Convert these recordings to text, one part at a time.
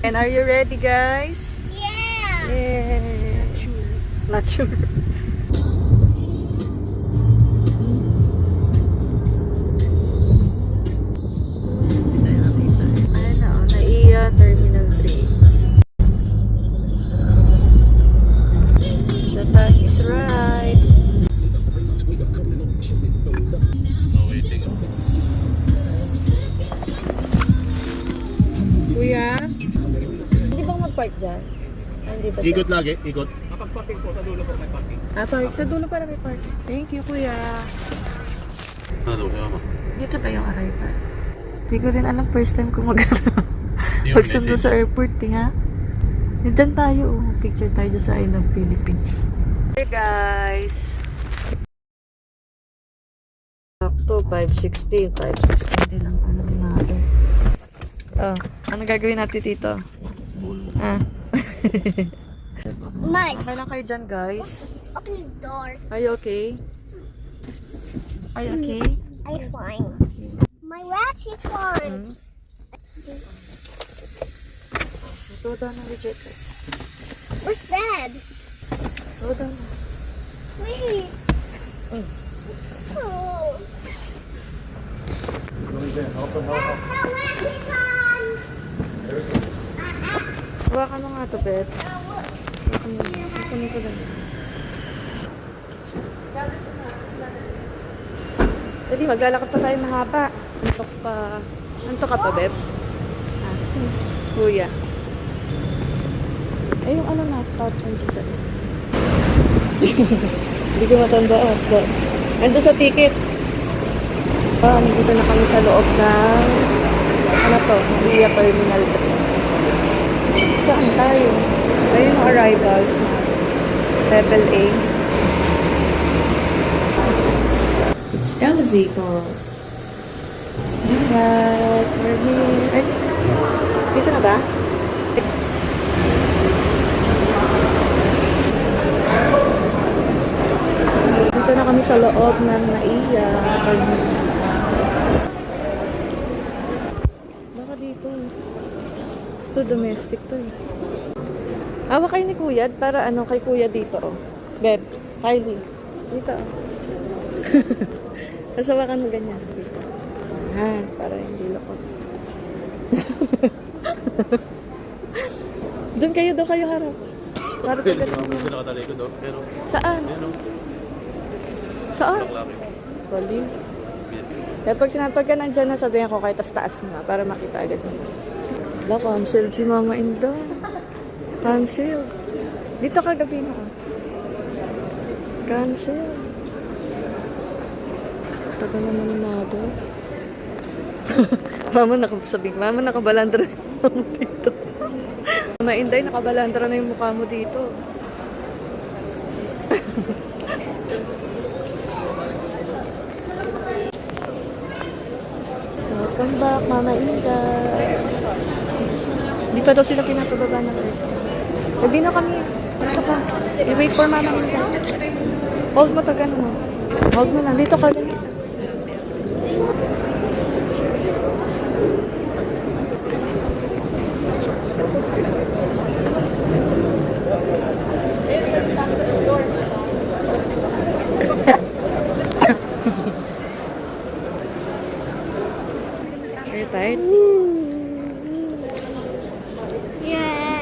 And are you ready, guys? Yeah. Yeah. Not sure. Ano, Naiya Terminal 3. The time is right. Kuya, hindi bang mag-park dyan? Ah, hindi ba? Ikot lagi, ikot. Kapag parking po, sa dulo po may parking. Ah, park. Sa dulo pala may park. Thank you, kuya. Ano daw, mama? Dito ba yung arrival? Hindi ko rin alam. First time ko pagsundo sa airport, ha? Diyan tayo, oh. Picture tayo dyan sa I Love Philippines. Hey, guys. Sakto, 5:16. 5:16 din ang ano ni mother. Oh, ano gagawin natin dito? Ah. Mike, Okay lang kayo dyan, guys. open the door. Are you okay? Are you okay? I'm fine. My rat is fine. Go down na, legit. Where's Dad? Go down. Wait. Oh. There's no rat is fine. Hawakan mo nga to, Beth. Kunin ko lang. Pwede, maglalakad pa tayo mahaba. Antok pa. Antok ka pa, Beth? Ah, kuya. Ay, yung ano na, pouch and cheese. Hindi ko matandaan. Ando sa ticket. Nandito na kami sa loob ng ano to, Naiya Terminal 3. Saan tayo? Ayun yung arrivals na level A. It's elevator. Alright, we're here. Ay, dito na ba? Dito na kami sa loob ng Naiya. Baka dito. Ito, domestic to eh. Awa kayo ni Kuya para ano kay Kuya dito oh. Beb, Kylie. Dito oh. Kasawakan mo ganyan. Yan, para hindi lakot. Doon kayo harap. Para Hindi pagkat naman ko nakatali ko doon, pero saan? ano, Saan? laki. Baliw. Kaya pag sinapag ka nandyan na, sabihan ko kahit taas mo para makita agad mo. Wala, cancel si Mama Inda. Cancel. Dito kagabi na. Cancel. Tagal naman ng mado. Mama nakabalandra na yung mukha mo dito. Mama Inday, nakabalandra na yung mukha mo dito. Welcome back, Mama Inday. Hindi pa daw sila pinapababa ng earth. Hindi na kami. Dito ka. I-wait for Mama Inday. Hold mo to, gano'n mo. Hold mo na. Dito ka lang. Are you tired? Yeah.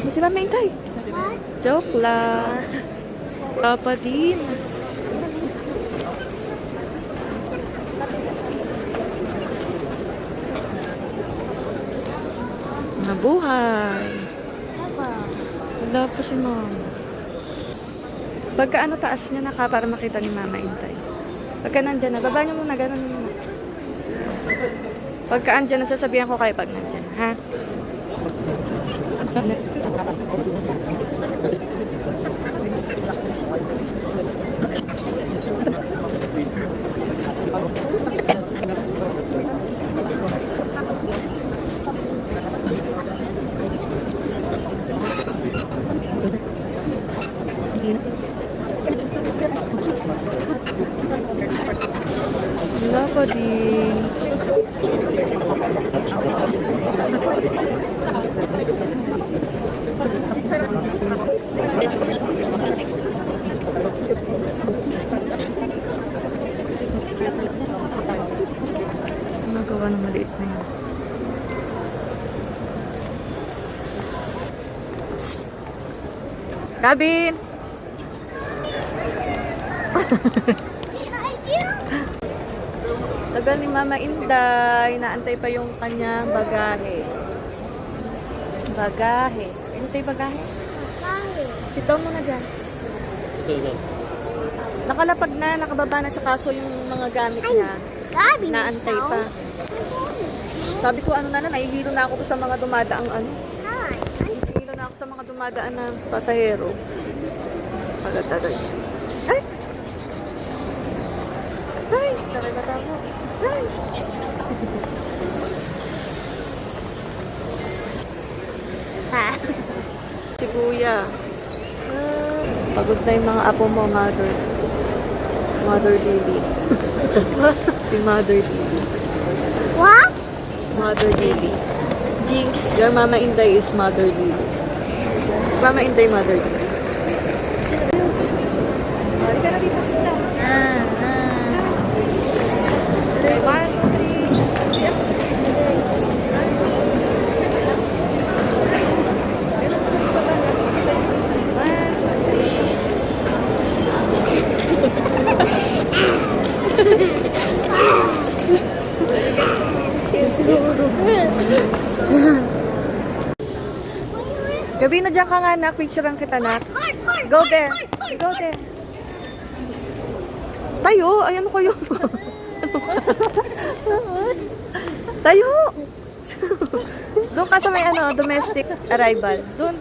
Si Mama Inday. Joke lang. Papa din. Nabuhay. Wala pa si Mama. Pagka ano taas niya na ka para makita ni Mama Intay. Pagka nandyan na, baba niyo muna, gano'n muna. Pagka andyan na, sasabihan ko kayo pag nandyan, ha? Wala pa din. Gabin! Behind you. Tagal ni Mama Inday. Naantay pa yung kanyang bagahe. Bagahe. Ano sa'yo bagahe? Sit down muna dyan. Ito. Nakalapag na, nakababa na siya kaso yung mga gamit niya. Gabi, Naantay pa. Sabi ko ano na lang, nahihilo na ako sa mga dumadaang ano. Hi. Nahihilo na ako sa mga dumadaan na pasahero. Agad-agad. Ay! Ay! Talaga mo. Ay! Ha? Si Kuya. Pagod na yung mga apo mo, Mother. Mother Lily. Si Mother Lily. What? Mother Lily. Your Mama Inday is Mother Lily. Is Mama Inday Mother Lily? Balik ka na dito, sit down. Okay, 1, 3. Gabi na dyan ka nga, nak. Picturean kita, nak. Go there. Go there. Tayo. Ay, ano kayo? Tayo. Doon ka sa may ano, domestic arrival. Doon.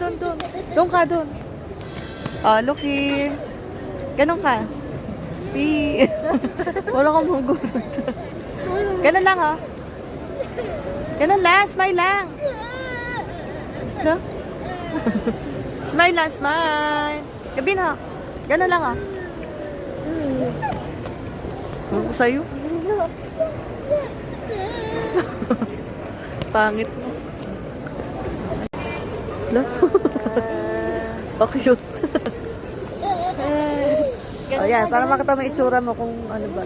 Doon ka, doon. Oh, look here. Ganon ka. See. Wala kang manggulat. Ganon lang, oh. Ganon lang. Smile lang. No? Smile lang, smile. Gabi na. Ganon lang, oh. Ako sa'yo. Pangit mo. No? Pa-cute. O yan, para makita mo itsura mo kung ano ba.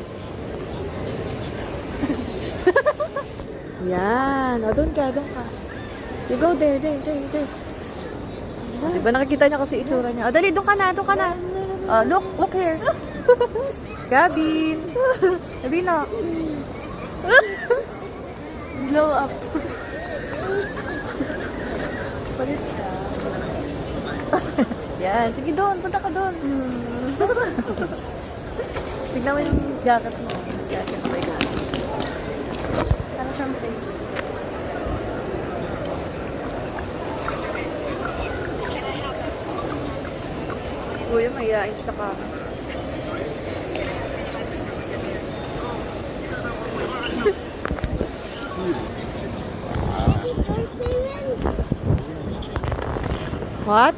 Yan. O, doon ka. You go there. O, diba nakikita niya kasi itsura niya. O, dali, doon ka na. O, look here. Gabin. Gabin na. Blow up. Palit ka. Yan. Sige doon. Punta ka doon. Tignan mo yung jacket mo. Jacket mo. Ano something? Kuya, mayayain sa kama. What?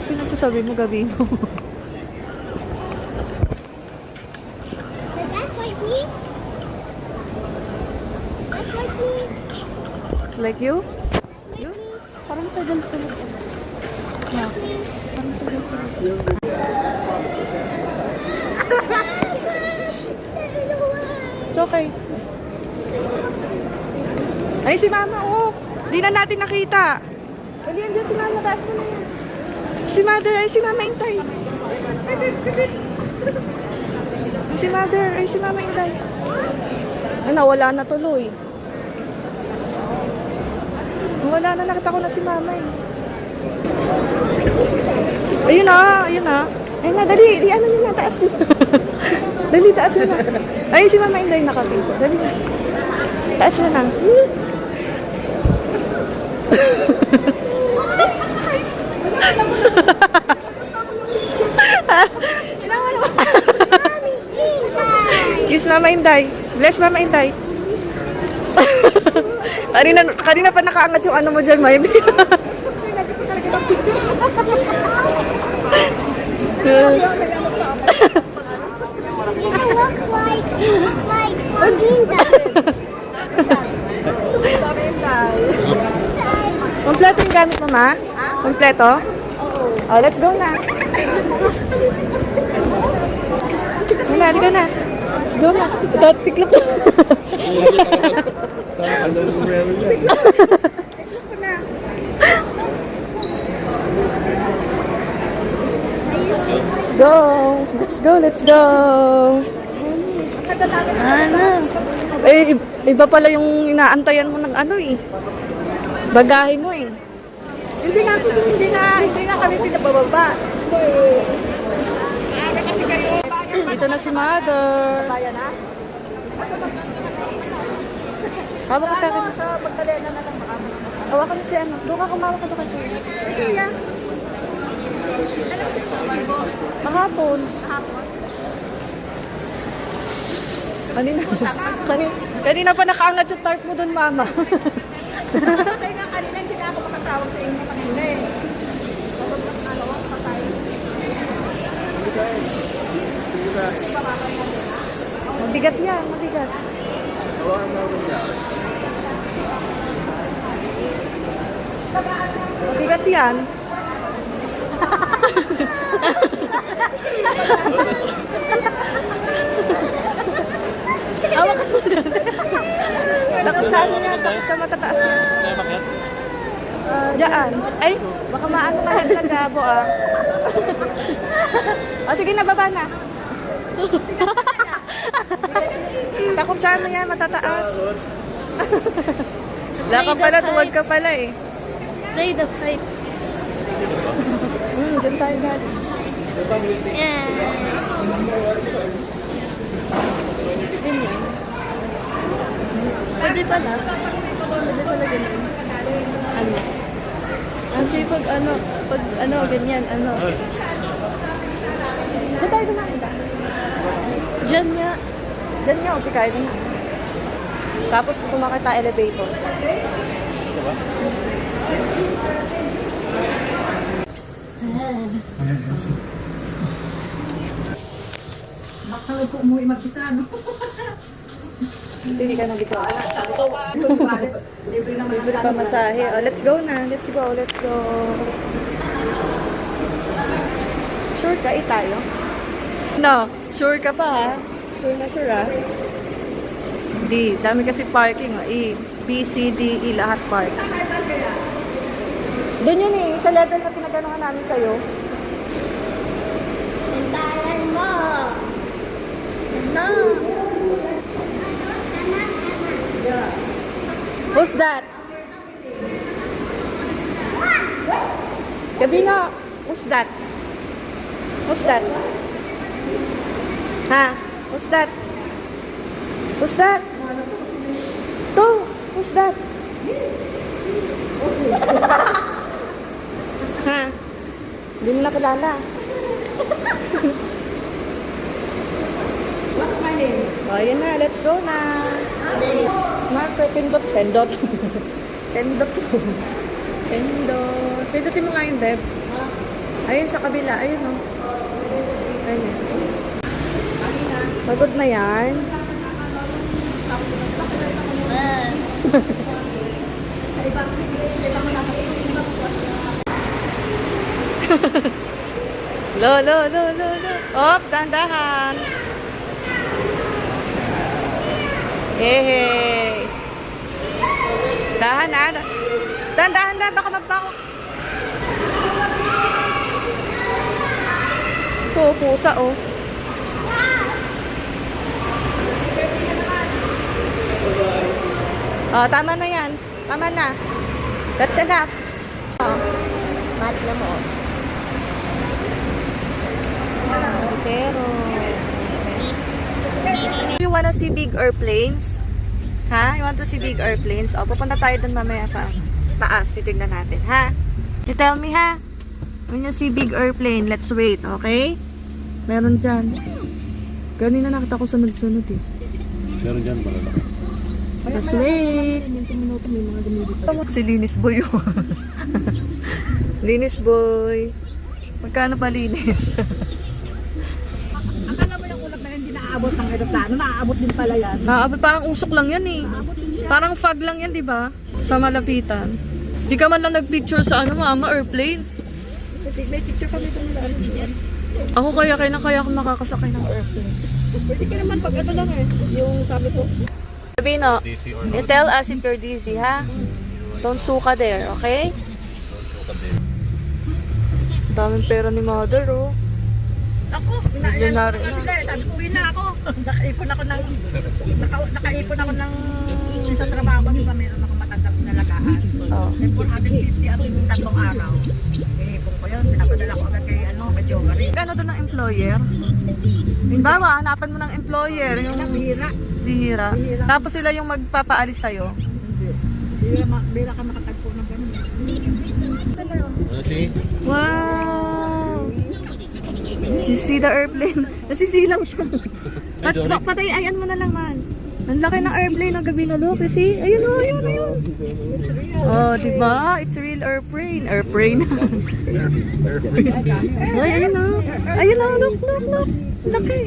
Pinagsasabi mo gabi mo. That's like me. That's like me. It's like you? You? Parang tagal-tagal. Yeah. Parang tagal-tagal. It's okay. Ay, si Mama, oh. Di na natin nakita. Dali, andyan si Mama. Taas na yan. Si Mother, ay si Mama Intay. Si Mother, ay si Mama Intay. Ay, nawala na tuloy. Wala na, nakita ko na si Mama eh. Ayun na. Ayun na, dali. Di ano nyo na, taas na. Dali, taas na. Ay, si Mama Inday nakapito. Dali. Taas na. Kiss Mama Inday. Bless Mama Inday. kanina pa nakaangat yung ano mo dyan, Maybe. Look like Linda. Kompleto yung gamit mo, Ma? Kompleto? Oh, let's go na. Halika na. Let's go na. Ito, tiklop na. let's go, let's go. Ano? Eh, iba pala yung inaantayan mo ng ano eh. Bagahe mo eh. Hindi nga kami pinabababa. Dito na si Mother. Kaya na? Hawak ka sa akin. Sa Magdalena na lang baka. Hawakan mo si ano. Doon ka kumawa ka doon kasi. Iya. Kahapon. Kanina pa nakaangat yung tart mo doon, Mama. Patay nga kanina, hindi na ako makatawag sa inyo kanina eh. Patay. Mabigat yan, mabigat. Mabigat yan. Hawak ka mo dyan. Takot sa ano yan, takot sa matataas yan. Kaya makyat? Diyan. Ay, baka maano ka lang sa gabo ah. O sige na, baba na. Takot sa ano yan, matataas. Wala ka pala, tuwag ka pala eh. Play the fight. Dyan tayo galing. Yeah. Ganyan. Pwede pala. Pwede pala ganyan. Ano? Kasi pag ganyan, ano. Dyan tayo dumaan ba? Diyan nga. Dyan nga, o si Kyle na. Tapos sumakit tayo elevator. Baka ko umuwi mag-isa, no? Hindi ka nabito. Libre naman Libre pa masahe. Oh, let's go na. Let's go, let's go. Sure ka, tayo? No, sure ka pa ha? Sure na sure ha? Hindi, dami kasi parking. E, B, C, D, E, lahat park. Doon yun eh, sa level na pinaganohan namin sa'yo. Hintayan mo. No. Who's that? Gabino, who's that? Who's that? Ha? Who's that? Who's that? To, who's that? Ha? Hindi mo nakilala. What's my name? O, yun na. Let's go na. Marco, pindot. Pindot. Pindot. Pindot. Pindutin mo nga yung Beb. Ayun sa kabila. Ayun o. Ayun. Pagod na yan. Lo. Ops, dahan-dahan. Hey. Dahan na. Dahan, baka magbako. Ito, pusa oh. Oh, tama na yan. Tama na. That's enough. Mat na mo. Pero... You wanna see big airplanes? Ha? You want to see big airplanes? O, pupunta tayo dun mamaya sa taas. Titignan natin, ha? You tell me, ha? When you see big airplane, let's wait, okay? Meron dyan. Ganina nakita ko sunod-sunod eh. Meron dyan, malalaki. Let's wait. Si Linis Boy yun. Linis Boy. Magkano pa linis? Akala mo yung ulap na hindi naaabot ng aeroplano, naaabot din pala yan. Parang usok lang yan eh. Parang fog lang yan, di ba? Sa malapitan. Di ka man lang nagpicture sa ano, Mama, airplane. May picture kami doon na Ako kaya ako makakasakay ng airplane. Pwede ka naman pag ano lang eh, yung sabi ko. Sabino, DC or you tell us if you're dizzy, ha? Don't suka there, okay? Daming pera ni Mother, oh. Ako, Milyonaryo na na. sila. Sabi ko, uwi na ako. Nakaipon ako ng sa trabaho. Di ba meron akong matanggap na lagaan? Oh. Eh, 450 at yung 3 araw. Inipon ko yun. Pinapadala ko agad kay Jomari. Kano doon ng employer? Halimbawa, hanapan mo ng employer, yung Bihira. bihira. Tapos sila yung magpapaalis sa'yo. Bihira ka makatagpo ng ganun. Okay. Wow! You see the airplane? Nasisilaw siya. At Jory. patay, ayan mo na lang man. Ang laki ng airplane ng gabi na look. See? Ayun o, ayun, ayun. Oh, diba? It's a real airplane. Airplane. Ay, ayun o. Ayun o, look, look, look. Laki.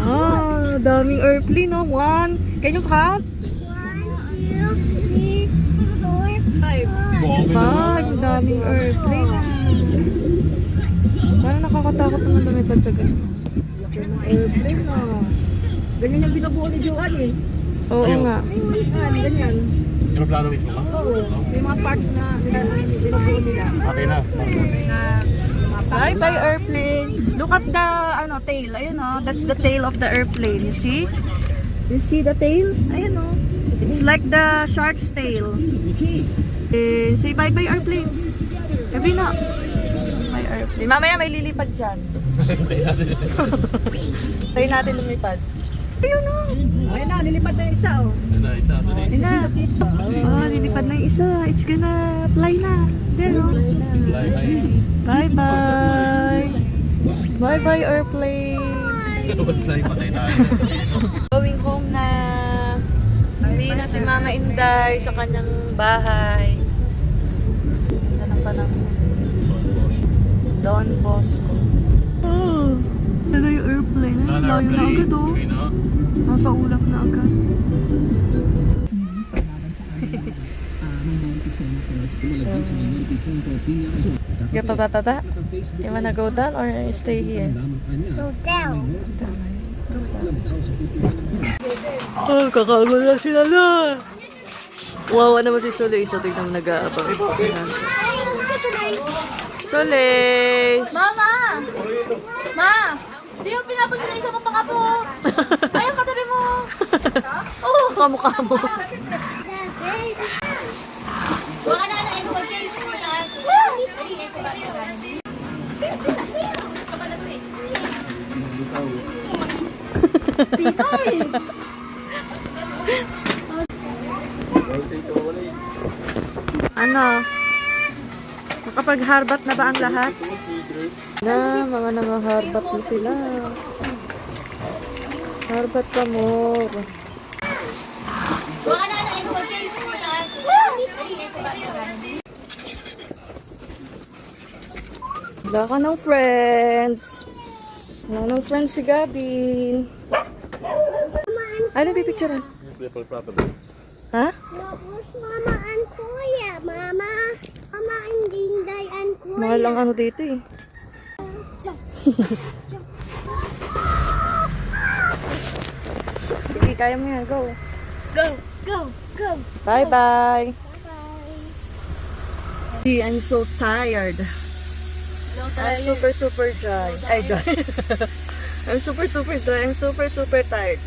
Ah, daming airplane o. One. Can you count? 1, 2, 3, 4, 5. Five. Daming airplane. Parang nakakatakot naman lumipad sa ganun. Laki ng airplane na. Ganyan yung binubuo ni Joan eh. Oo Ayun. nga. Ganyan. Aeroplano mismo ka? Oo. May mga parts na binubuo nila. Okay na. Bye bye airplane. Look at the tail. Ayun oh, that's the tail of the airplane. You see? You see the tail? Ayun oh. It's like the shark's tail. Say bye bye airplane. Sabi na. Bye airplane. Mamaya may lilipad dyan. Tayo natin lumipad. Ayun oh. Ayun na, nilipad na yung isa oh. Ayun na, isa. Ito na. Ayun na. Oh, lilipad na yung isa. It's gonna fly na. There oh. Fly high. Bye bye. Bye bye airplane. Fly pa tayo tayo. Going home na. Uwi na si Mama Inday sa kanyang bahay. Ganda ng panahon. Don Bosco. Oh, ano yung airplane? Ay, layo na agad oh. Okay na. Nasa ulap na agad. You pa. You wanna go down or stay here? Go down. Oh, kakagula sila na. Wawa naman si Soleil. So, tignan mo nag-aabang. Soleil! Mama! Ma! Di mo pinapunta na isa mo pang apo. Ayaw katabi mo. Oo. Kamukha mo. Wala na na ito mag-face mo na. Ano? Nakapag-harbat na ba ang lahat? Na, mga nangaharbat na sila. Harbat pa more. Wala na na ito mag-face mo na. Wala ka ng friends. Wala ng friends si Gabin. Ano pipicturean? Beautiful property. Ha? Where's Mama and Kuya? Mama and Dinday and Kuya. Mahal ang ano dito eh. Sige, kaya mo yan. Go. Go, go, go. Bye-bye. I'm so tired. I'm super dry. Ay, dry. I'm super dry. I'm super tired.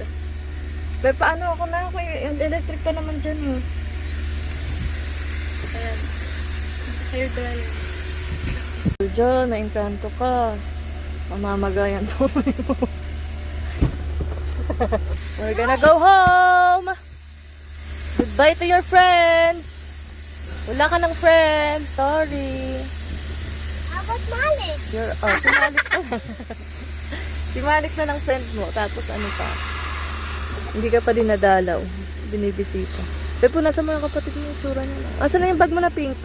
Pero paano ako na? Yung electric pa naman dyan eh. Ayan. Hair dryer. Diyan, may engkanto ka. Mamamagayan to. We're gonna go home. Goodbye to your friends. Wala ka ng friends. Sorry. How about Malik? Si Malix na lang. Si Malix na ng friend mo. Tapos ano pa? Hindi ka pa dinadalaw. Binibisita. Pero nasa mga kapatid mo yung tsura niya. Asan na yung bag mo na pink?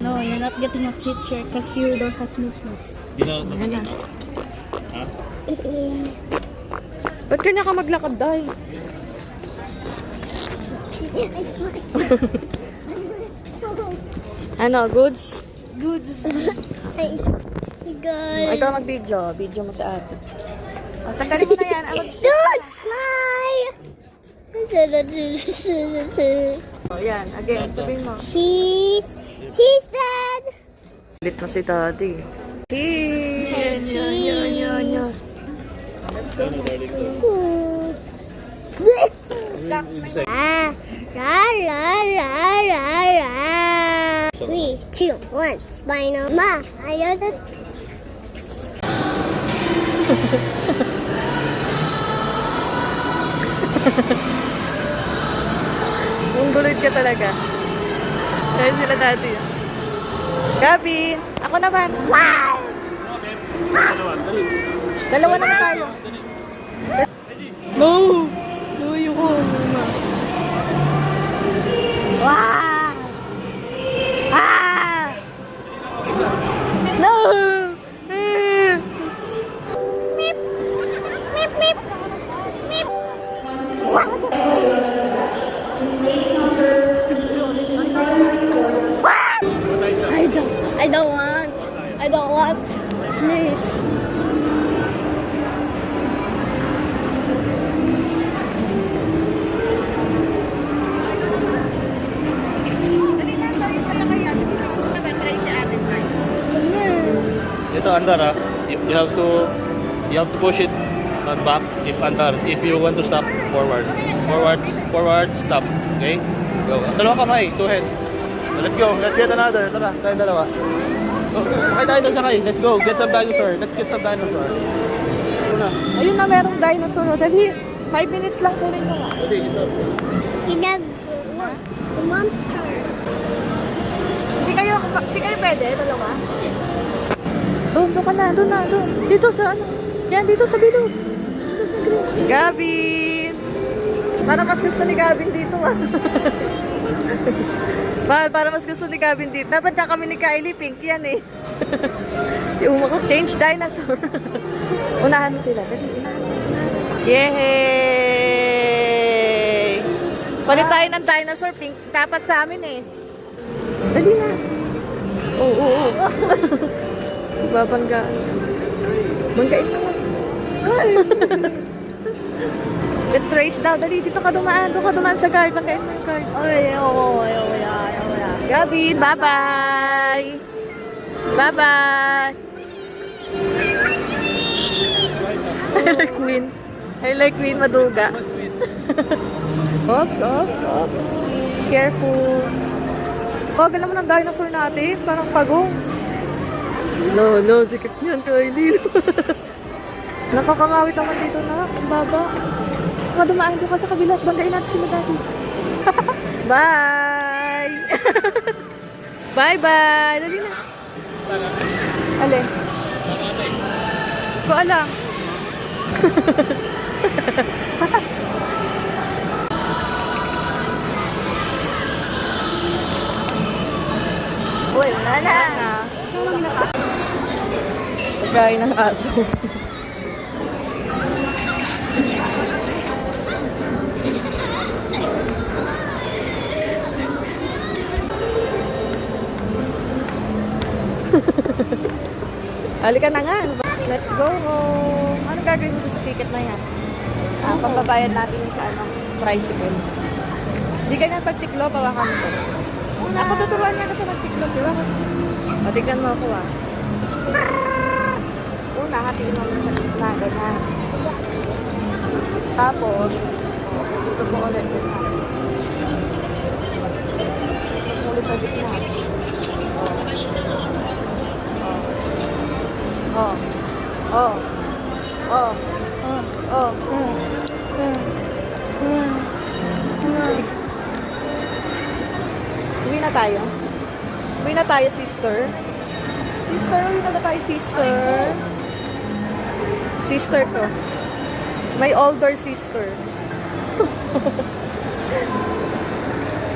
No, you're not getting a picture because you don't have nose. Di na ito. Ayan na. Ha? Ba't kanya ka maglakad dahil? Ano, goods? Good. Ikaw mag-video. Video mo sa atin. O, tanggalin mo na yan. Don't smile. O, yan. Again, sabihin mo. She's dead. Lit na si daddy. Yan, yan. Three, two, one. Spinal. Ma, ayaw na. Munggulit ka talaga. Kaya sila dati. Gabin, ako naman. Wow! Dalawa naman tayo. No! No, ayoko. Wow! Ah! No! Eh! Meep. Meep, meep. Meep. I don't want. Please. Dali na, saya kaya. Try si atin tayo. Ito andar you have to push it not back if you want to stop forward stop. Okay? Go. Dalawa kamay, two hands. So, let's go. Let's get another. Tara, tayo dalawa. Okay tayo doon sakay. Let's go. Get some dinosaur. Let's get some dinosaur. Una. Ayun na, merong dinosaur. Dali, 5 minutes lang kunin mo nga. Dali, ito. The monster. Hindi kayo pwede, dalawa? Doon ka na, doon. Dito sa ano? Yan, dito sa bilog. Gabin! Para mas gusto ni Gabin dito ah. Para mas gusto ni Gabin dito. Dapat na kami ni Kylie, pink yan eh. Yung ako, change dinosaur. Unahan mo sila. Dali, unahan. Yay! Palit tayo ng dinosaur, pink. Dapat sa amin eh. Dali na. Oo. Babanggaan. Banggain mo. Ay. Let's race daw. Dali, dito ka dumaan. Doon ka dumaan sa guard. Banggain mo yung guard. Ayaw. Gabi, bye-bye. Bye-bye. I like Queen Maduga. Ops. Careful. Bagal naman ang dinosaur natin. Parang pagong. No, sikip niyan, Kylie. Nakakangawit naman dito na. Ang baba. Dumaan doon ka sa kabila. Bandain natin sila dati. Bye! Bye-bye! Dali na. Alin? Ko alam. Uy, wala na. Pagkain ng aso. Halika na nga. Let's go home. Anong gagawin mo sa ticket na yan? Pampabayad natin yung sa tricycle. Hindi ganyan pagtiklo, pawakan mo. Ako tuturuan niya na ito magtiklo. Patignan mo ako ah. Una, hatiin mo sa gitna. Ganyan. Tapos, dito mo ulit. Ulit sa gitna. Uwi na tayo. Uwi na tayo, sister. Uwi na tayo, sister. Sister ko. My older sister.